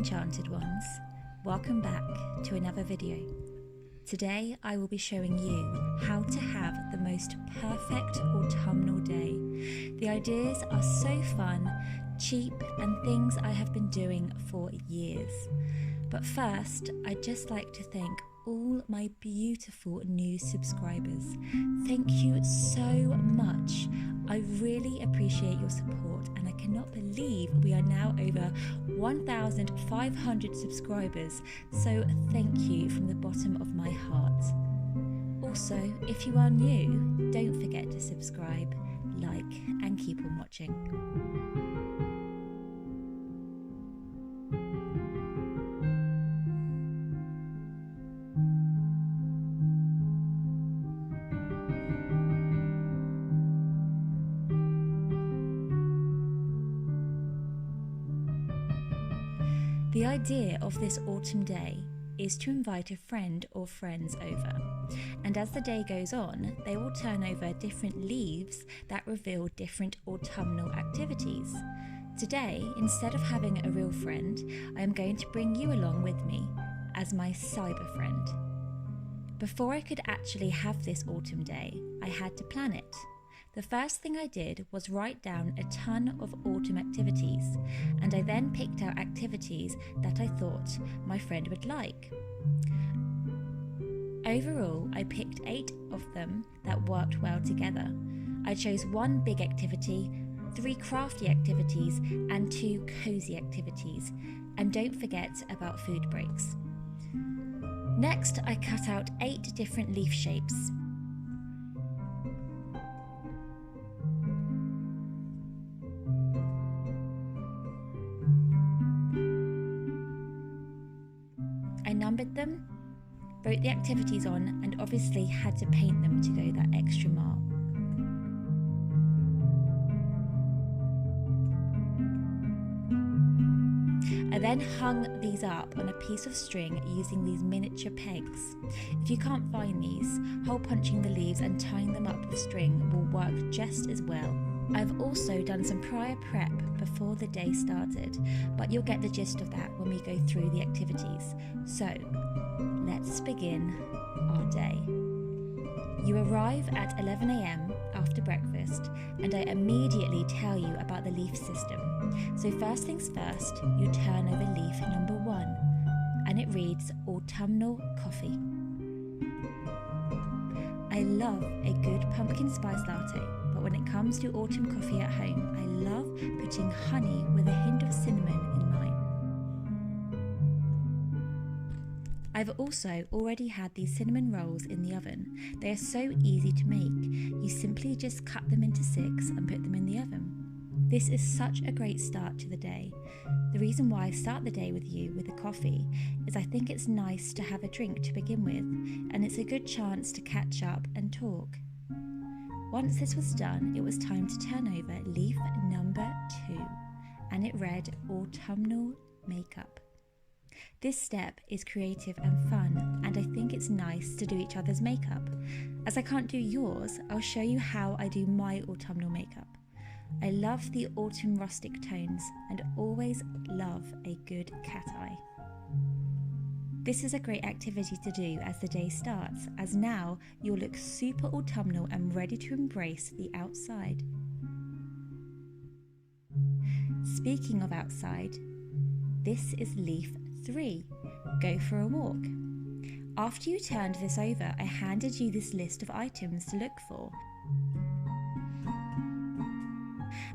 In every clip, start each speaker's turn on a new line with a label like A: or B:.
A: Enchanted ones, welcome back to another video. Today I will be showing you how to have the most perfect autumnal day. The ideas are so fun, cheap and things I have been doing for years. But first, I'd just like to thank all my beautiful new subscribers. Thank you so much. I really appreciate your support and I cannot believe we are now over 1,500 subscribers, so thank you from the bottom of my heart. Also, if you are new, don't forget to subscribe, like and keep on watching. The idea of this autumn day is to invite a friend or friends over, and as the day goes on, they will turn over different leaves that reveal different autumnal activities. Today, instead of having a real friend, I am going to bring you along with me as my cyber friend. Before I could actually have this autumn day, I had to plan it. The first thing I did was write down a ton of autumn activities, and I then picked out activities that I thought my friend would like. Overall, I picked 8 of them that worked well together. I chose 1 big activity, 3 crafty activities, and 2 cozy activities. And don't forget about food breaks. Next, I cut out 8 different leaf shapes. I numbered them, wrote the activities on, and obviously had to paint them to go that extra mile. I then hung these up on a piece of string using these miniature pegs. If you can't find these, hole punching the leaves and tying them up with string will work just as well. I've also done some prior prep before the day started, but you'll get the gist of that when we go through the activities. So, let's begin our day. You arrive at 11 AM after breakfast, and I immediately tell you about the leaf system. So first things first, you turn over leaf number 1, and it reads Autumnal Coffee. I love a good pumpkin spice latte, but when it comes to autumn coffee at home, I love putting honey with a hint of cinnamon in mine. I've also already had these cinnamon rolls in the oven. They are so easy to make. You simply just cut them into 6 and put them in the oven. This is such a great start to the day. The reason why I start the day with you with a coffee is I think it's nice to have a drink to begin with, and it's a good chance to catch up and talk. Once this was done, it was time to turn over leaf number 2, and it read Autumnal Makeup. This step is creative and fun, and I think it's nice to do each other's makeup. As I can't do yours, I'll show you how I do my autumnal makeup. I love the autumn rustic tones and always love a good cat eye. This is a great activity to do as the day starts, as now you'll look super autumnal and ready to embrace the outside. Speaking of outside, this is leaf 3, go for a walk. After you turned this over, I handed you this list of items to look for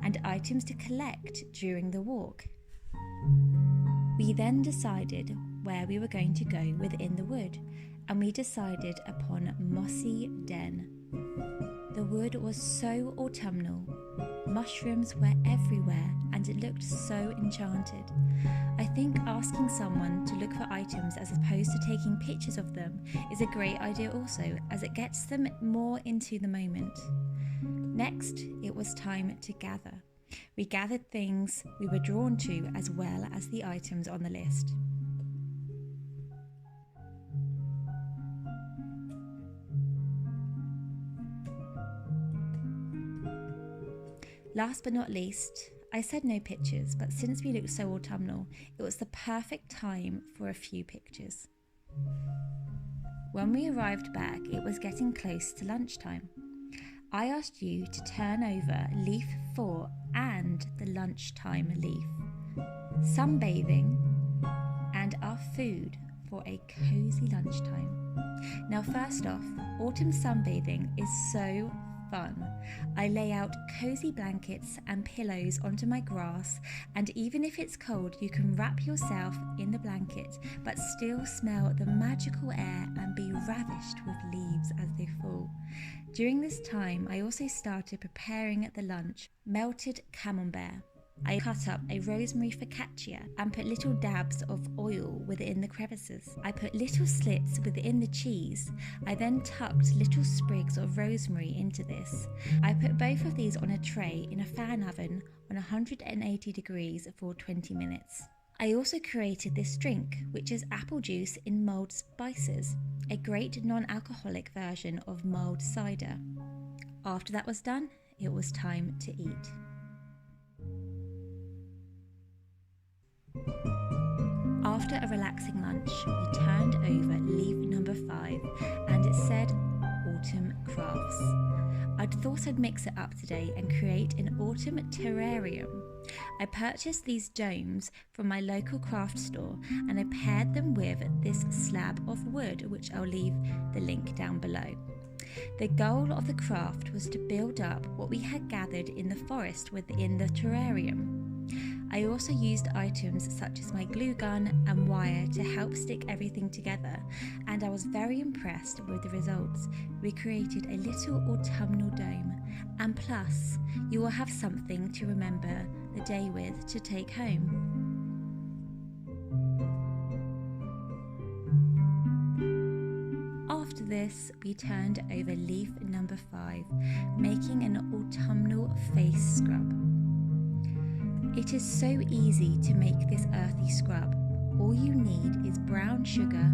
A: and items to collect during the walk. We then decided where we were going to go within the wood, and we decided upon Mossy Den. The wood was so autumnal, mushrooms were everywhere, and it looked so enchanted. I think asking someone to look for items as opposed to taking pictures of them is a great idea also, as it gets them more into the moment. Next, it was time to gather. We gathered things we were drawn to as well as the items on the list. Last but not least, I said no pictures, but since we looked so autumnal, it was the perfect time for a few pictures. When we arrived back, it was getting close to lunchtime. I asked you to turn over leaf 4 and the lunchtime leaf, sunbathing, and our food for a cozy lunchtime. Now, first off, autumn sunbathing is so fun. I lay out cozy blankets and pillows onto my grass, and even if it's cold, you can wrap yourself in the blanket but still smell the magical air and be ravished with leaves as they fall. During this time, I also started preparing the lunch, melted camembert. I cut up a rosemary focaccia and put little dabs of oil within the crevices. I put little slits within the cheese. I then tucked little sprigs of rosemary into this. I put both of these on a tray in a fan oven on 180 degrees for 20 minutes. I also created this drink, which is apple juice in mulled spices, a great non-alcoholic version of mulled cider. After that was done, it was time to eat. After a relaxing lunch, we turned over leaf number 5 and it said Autumn Crafts. I'd thought I'd mix it up today and create an autumn terrarium. I purchased these domes from my local craft store and I paired them with this slab of wood, which I'll leave the link down below. The goal of the craft was to build up what we had gathered in the forest within the terrarium. I also used items such as my glue gun and wire to help stick everything together, and I was very impressed with the results. We created a little autumnal dome, and plus, you will have something to remember the day with to take home. After this, we turned over leaf number 5, making an autumnal face scrub. It is so easy to make this earthy scrub. All you need is brown sugar,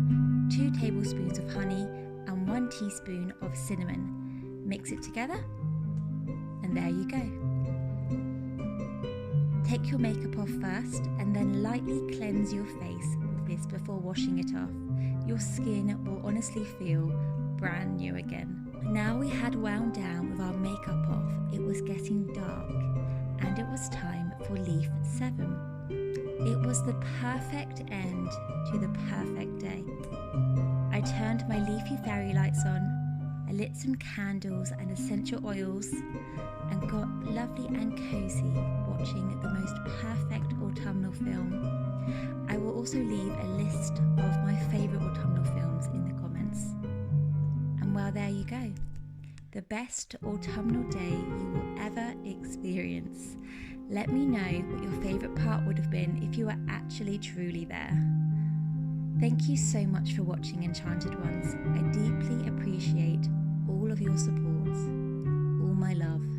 A: 2 tablespoons of honey, and 1 teaspoon of cinnamon. Mix it together, and there you go. Take your makeup off first, and then lightly cleanse your face with this before washing it off. Your skin will honestly feel brand new again. Now we had wound down with our makeup off, it was getting dark, and it was time for leaf 7. It was the perfect end to the perfect day. I turned my leafy fairy lights on, I lit some candles and essential oils, and got lovely and cozy watching the most perfect autumnal film. I will also leave a list of my favourite autumnal films in the comments. And well, there you go. The best autumnal day you will ever experience. Let me know what your favourite part would have been if you were actually truly there. Thank you so much for watching, Enchanted Ones. I deeply appreciate all of your support. All my love.